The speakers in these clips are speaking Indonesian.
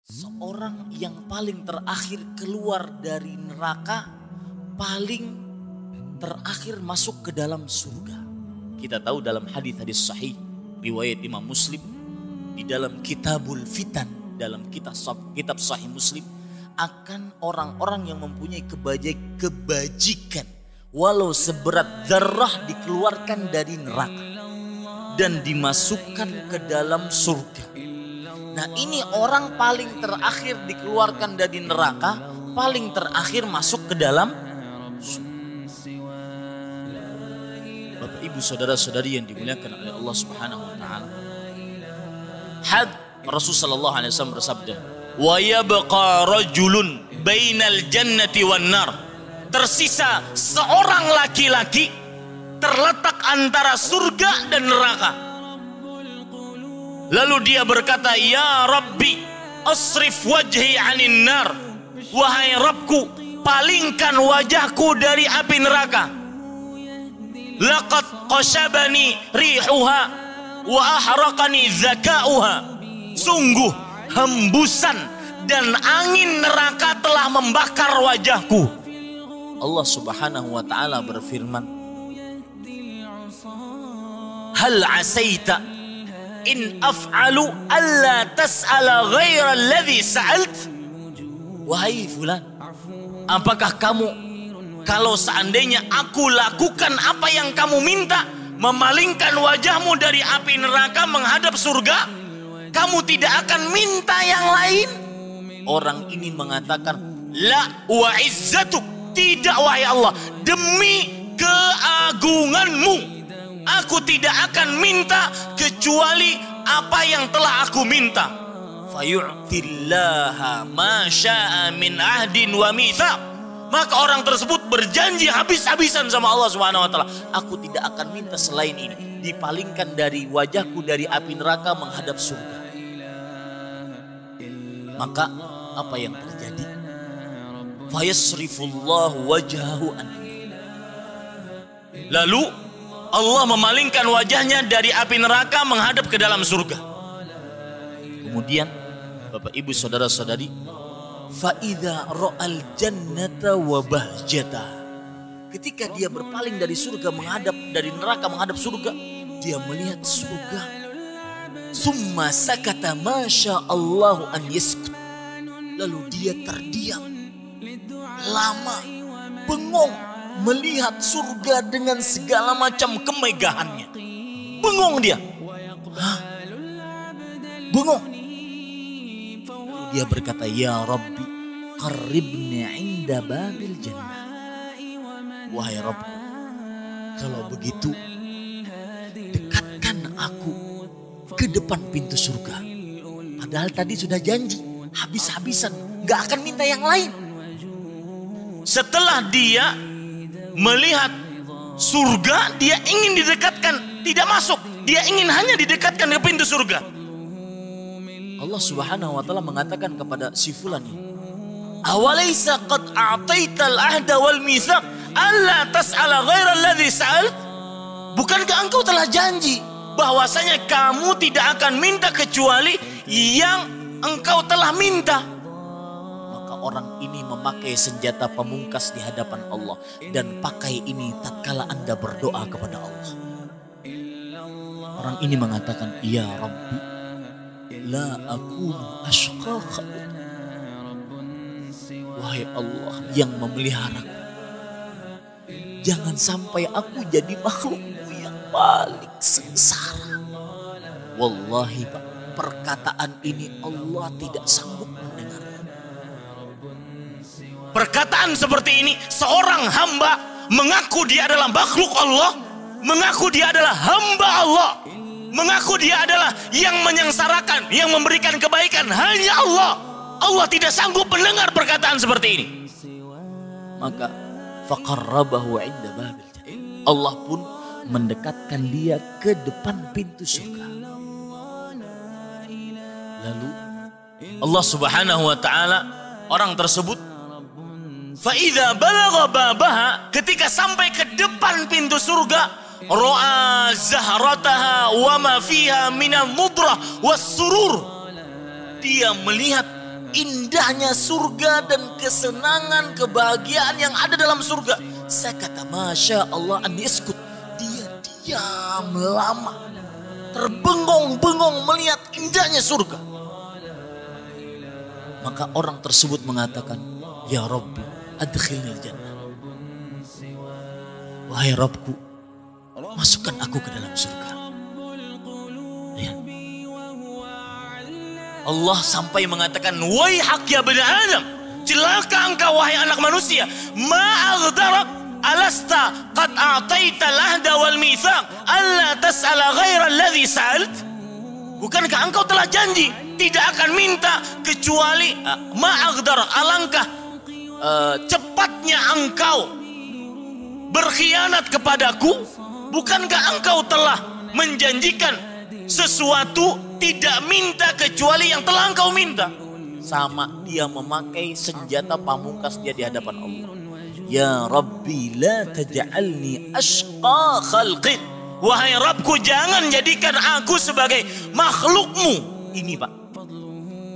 Seorang yang paling terakhir keluar dari neraka, paling terakhir masuk ke dalam surga. Kita tahu dalam hadis-hadis sahih riwayat Imam Muslim di dalam Kitabul Fitan, dalam kitab Sahih Muslim, akan orang-orang yang mempunyai kebajikan walau seberat zarrah dikeluarkan dari neraka dan dimasukkan ke dalam surga. Nah, ini orang paling terakhir dikeluarkan dari neraka, paling terakhir masuk ke dalam surga. Bapak Ibu saudara-saudari yang dimuliakan oleh Allah Subhanahu wa taala. Rasul sallallahu alaihi wasallam bersabda, "Wa yabqa rajulun bainal jannati wan nar." Tersisa seorang laki-laki terletak antara surga dan neraka. Lalu dia berkata, "Ya Rabbi, asrif wajhi 'anin nar." Wahai Rabbku, palingkan wajahku dari api neraka. Laqad qashabani rihuha wa ahraqani zakauha. Sungguh hembusan dan angin neraka telah membakar wajahku. Allah Subhanahu wa taala berfirman, "Hal asaita in af'alu alla tas'ala ghaira alladhi sa'alt." Wahai fulan, apakah kamu kalau seandainya aku lakukan apa yang kamu minta, memalingkan wajahmu dari api neraka menghadap surga, kamu tidak akan minta yang lain? Orang ini mengatakan, "La wa izzatuk." Tidak wahai Allah, demi keagunganmu aku tidak akan minta kecuali apa yang telah aku minta. Fayu'tillaha ma sya'a min ahdin wa mitsaq. Maka orang tersebut berjanji habis-habisan sama Allah Subhanahu wa taala, aku tidak akan minta selain ini, dipalingkan dari wajahku dari api neraka menghadap surga. Maka apa yang terjadi? Fayasrifullahu wajhahu an. Lalu Allah memalingkan wajahnya dari api neraka menghadap ke dalam surga. Kemudian Bapak Ibu saudara-saudari, fa idza ra'al jannata wa bahjata. Ketika dia berpaling dari surga menghadap dari neraka menghadap surga, dia melihat surga. Summa sakata ma syaa Allahu an yaskut. Lalu dia terdiam lama, bengong melihat surga dengan segala macam kemegahannya. Bengong dia. Hah? Bengong. Lalu dia berkata, "Ya Rabbi, qarribni 'inda babil jannah." Wahai Rabbku, kalau begitu dekatkan aku ke depan pintu surga. Padahal tadi sudah janji habis-habisan gak akan minta yang lain. Setelah dia melihat surga, dia ingin didekatkan, tidak masuk. Dia ingin hanya didekatkan ke pintu surga. Allah Subhanahu wa taala mengatakan kepada si fulan ini, "Awalaysa qad a'taital ahda wal mitsaq alla tas'ala ghaira alladhi sa'alt?" Bukankah engkau telah janji bahwasanya kamu tidak akan minta kecuali yang engkau telah minta? Orang ini memakai senjata pamungkas di hadapan Allah, dan pakai ini tatkala Anda berdoa kepada Allah. Orang ini mengatakan, "Ya Rabbi, la akunu ashqa khalq." Wahai Allah yang memeliharaku, jangan sampai aku jadi makhlukmu yang paling sengsara. Wallahi Pak, perkataan ini Allah tidak sanggup mendengar. Perkataan seperti ini, seorang hamba mengaku dia adalah makhluk Allah, mengaku dia adalah hamba Allah, mengaku dia adalah yang menyengsarakan, yang memberikan kebaikan hanya Allah. Allah tidak sanggup mendengar perkataan seperti ini. Maka faqarrabahu 'inda babil jannah. Allah pun mendekatkan dia ke depan pintu surga. Lalu Allah Subhanahu wa taala, orang tersebut fa'idha balagha babaha, ketika sampai ke depan pintu surga, ra'a zahrataha wa ma fiha minal mudrah was surur. Dia melihat indahnya surga dan kesenangan, kebahagiaan yang ada dalam surga. Saya kata, Masya Allah, an yaskut. Dia diam lama, terbengong-bengong melihat indahnya surga. Maka orang tersebut mengatakan, Ya Rabbi, adkhilnil jannah. Wahai Rabbku, masukkan aku ke dalam surga. Ya. Allah sampai mengatakan, Waihak ya bani Adam, celaka engkau wahai anak manusia. Ma'aghdarak alasta qad a'taita al-ahda wal mitsaq alla tas'ala ghaira alladhi sa'alt. Bukankah engkau telah janji tidak akan minta kecuali ma'aghdarak, alangkah cepatnya engkau berkhianat kepadaku. Bukankah engkau telah menjanjikan sesuatu tidak minta kecuali yang telah engkau minta? Sama dia memakai senjata pamungkas dia di hadapan Allah. Ya Rabbi la taj'alni ashqa khalqi. Wahai Rabbku, jangan jadikan aku sebagai makhlukmu. Ini Pak,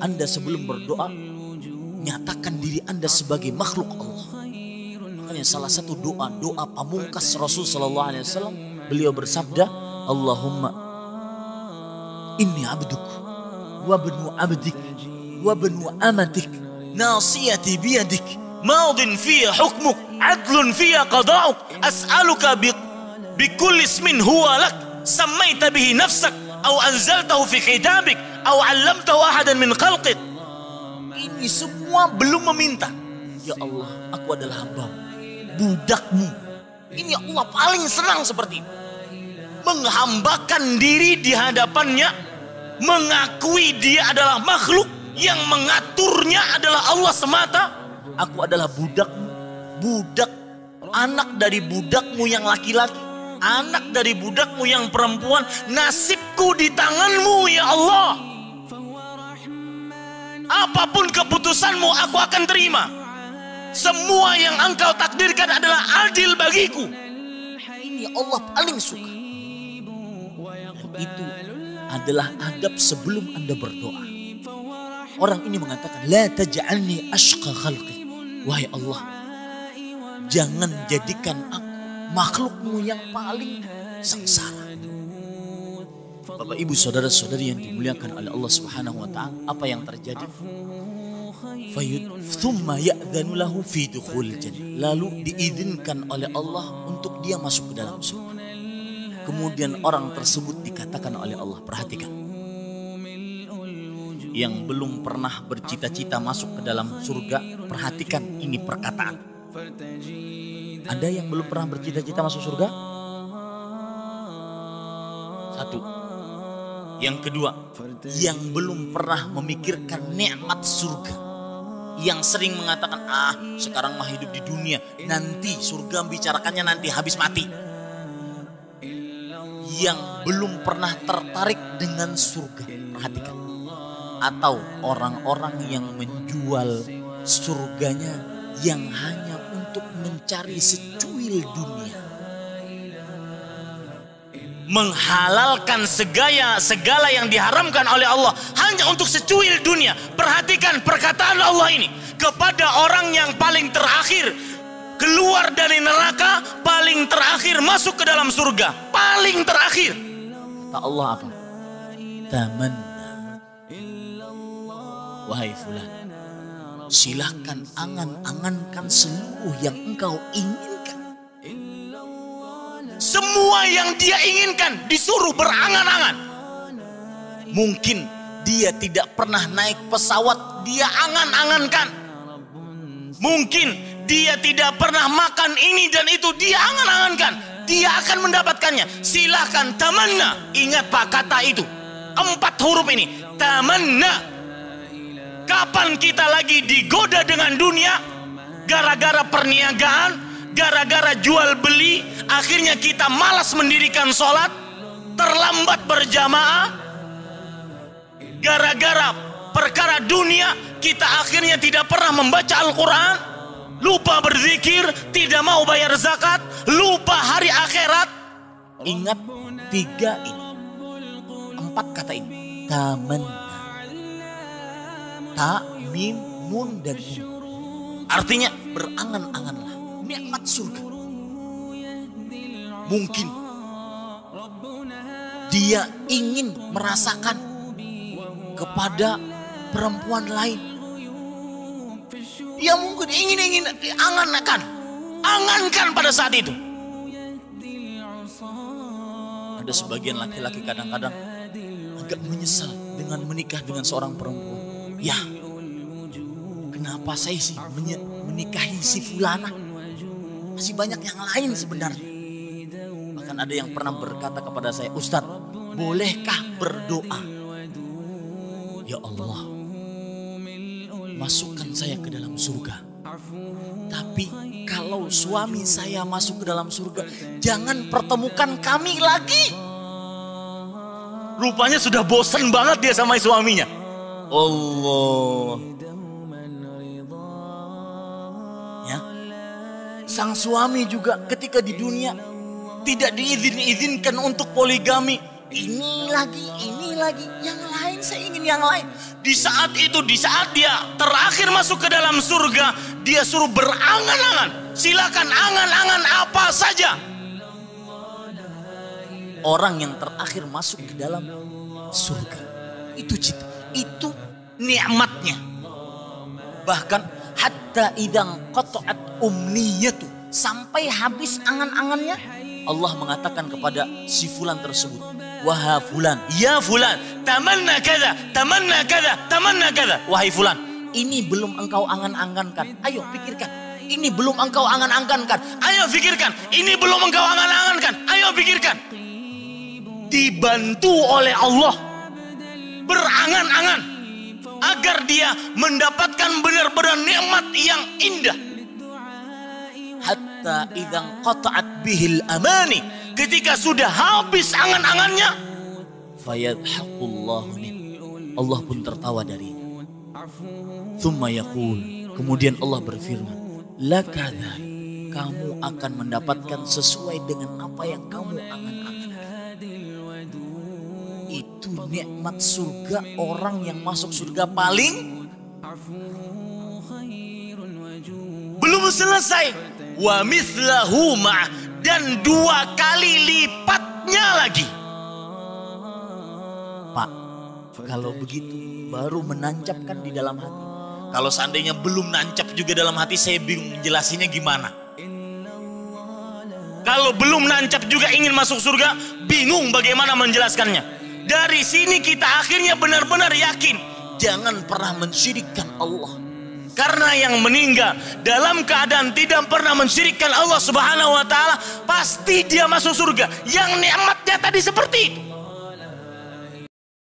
Anda sebelum berdoa nyatakan diri Anda sebagai makhluk Allah. Makanya salah satu doa pamungkas Rasul sallallahu alaihi wasallam, beliau bersabda, Allahumma inni abduk wa bnu abdik wa bnu amatik nasiyati biyadik madin fiya hukmuk adlun fiya qada'uk as'aluka bikulli ismin huwa lak sammaita bihi nafsak aw anzaltahu fi kitabik aw 'allamtahu ahadan min khalqik. Ini semua belum meminta. Ya Allah, aku adalah hamba-Mu, budakmu. Ini Allah paling senang seperti ini. Menghambakan diri di hadapannya, mengakui dia adalah makhluk, yang mengaturnya adalah Allah semata. Aku adalah budakmu, budak, anak dari budakmu yang laki-laki, anak dari budakmu yang perempuan. Nasibku di tanganmu ya Allah. Apapun keputusanmu aku akan terima. Semua yang engkau takdirkan adalah adil bagiku. Ini Allah paling suka. Dan itu adalah adab sebelum Anda berdoa. Orang ini mengatakan, La taj'alni ashqa khalqi. Wahai Allah, jangan jadikan aku makhlukmu yang paling sengsara. Bapak ibu saudara-saudari yang dimuliakan oleh Allah Subhanahu wa taala, apa yang terjadi? Thumma ya'dhanu lahu fi dukhul jannah. Lalu diizinkan oleh Allah untuk dia masuk ke dalam surga. Kemudian orang tersebut dikatakan oleh Allah, perhatikan, yang belum pernah bercita-cita masuk ke dalam surga, perhatikan ini perkataan. Ada yang belum pernah bercita-cita masuk surga? Satu. Yang kedua, yang belum pernah memikirkan nikmat surga, yang sering mengatakan, sekarang mah hidup di dunia, nanti surga bicarakannya nanti habis mati. Yang belum pernah tertarik dengan surga, perhatikan. Atau orang-orang yang menjual surganya yang hanya untuk mencari secuil dunia, menghalalkan segala yang diharamkan oleh Allah hanya untuk secuil dunia. Perhatikan perkataan Allah ini kepada orang yang paling terakhir keluar dari neraka, paling terakhir masuk ke dalam surga, paling terakhir. Kata Allah apa? Tamanna. Wahai fulan, silahkan angan-angankan seluruh yang engkau inginkan. Semua yang dia inginkan disuruh berangan-angan. Mungkin dia tidak pernah naik pesawat, dia angan-angankan. Mungkin dia tidak pernah makan ini dan itu, dia angan-angankan. Dia akan mendapatkannya. Silahkan tamanna. Ingat Pak kata itu, 4 huruf ini, tamanna. Kapan kita lagi digoda dengan dunia? Gara-gara perniagaan, gara-gara jual beli, akhirnya kita malas mendirikan sholat, terlambat berjamaah. Gara-gara perkara dunia, kita akhirnya tidak pernah membaca Al-Quran, lupa berzikir, tidak mau bayar zakat, lupa hari akhirat. Ingat 3 ini, 4 kata ini. Tamanna. mim, nun dan nun. Artinya berangan-anganlah nikmat surga. Mungkin dia ingin merasakan kepada perempuan lain. Dia mungkin ingin angankan pada saat itu. Ada sebagian laki-laki kadang-kadang agak menyesal dengan menikah dengan seorang perempuan. Ya, kenapa saya sih menikahi si fulana? Masih banyak yang lain sebenarnya. Bahkan ada yang pernah berkata kepada saya, Ustadz, bolehkah berdoa? Ya Allah, masukkan saya ke dalam surga. Tapi kalau suami saya masuk ke dalam surga, jangan pertemukan kami lagi. Rupanya sudah bosan banget dia sama suaminya. Allah. Ya. Sang suami juga ketika di dunia tidak diizinkan untuk poligami. Ini lagi, yang lain saya ingin yang lain. Di saat itu, di saat dia terakhir masuk ke dalam surga, dia suruh berangan-angan. Silakan angan-angan apa saja. Orang yang terakhir masuk ke dalam surga, itu cita, itu nikmatnya. Bahkan hatta idang qata'at umniyatu, sampai habis angan-angannya, Allah mengatakan kepada si fulan tersebut, wahai fulan, ya fulan, tamanna kada, tamanna kada, tamanna kada. Wahai fulan, ini belum engkau angan-angankan. Ayo pikirkan. Ini belum engkau angan-angankan. Ayo pikirkan. Ini belum engkau angan-angankan. Ayo pikirkan. Dibantu oleh Allah berangan-angan agar dia mendapatkan benar-benar nikmat yang indah. Hatta idzan qata'at bihil amani, ketika sudah habis angan-angannya, fayadhaqullahu min, Allah pun tertawa darinya. Tsumma yaqul, kemudian Allah berfirman, lakadha, kamu akan mendapatkan sesuai dengan apa yang kamu angan-angankan. Itu nikmat surga, orang yang masuk surga paling. Belum selesai. Wa mithlahu ma'ah, dan 2 kali lipatnya lagi. Pak, kalau begitu baru menancapkan di dalam hati. Kalau seandainya belum nancap juga dalam hati, saya bingung menjelasinnya gimana. Kalau belum nancap juga ingin masuk surga, bingung bagaimana menjelaskannya. Dari sini kita akhirnya benar-benar yakin, jangan pernah mensyirikkan Allah. Karena yang meninggal dalam keadaan tidak pernah mensyirikkan Allah Subhanahu wa ta'ala, pasti dia masuk surga. Yang nikmatnya tadi seperti itu.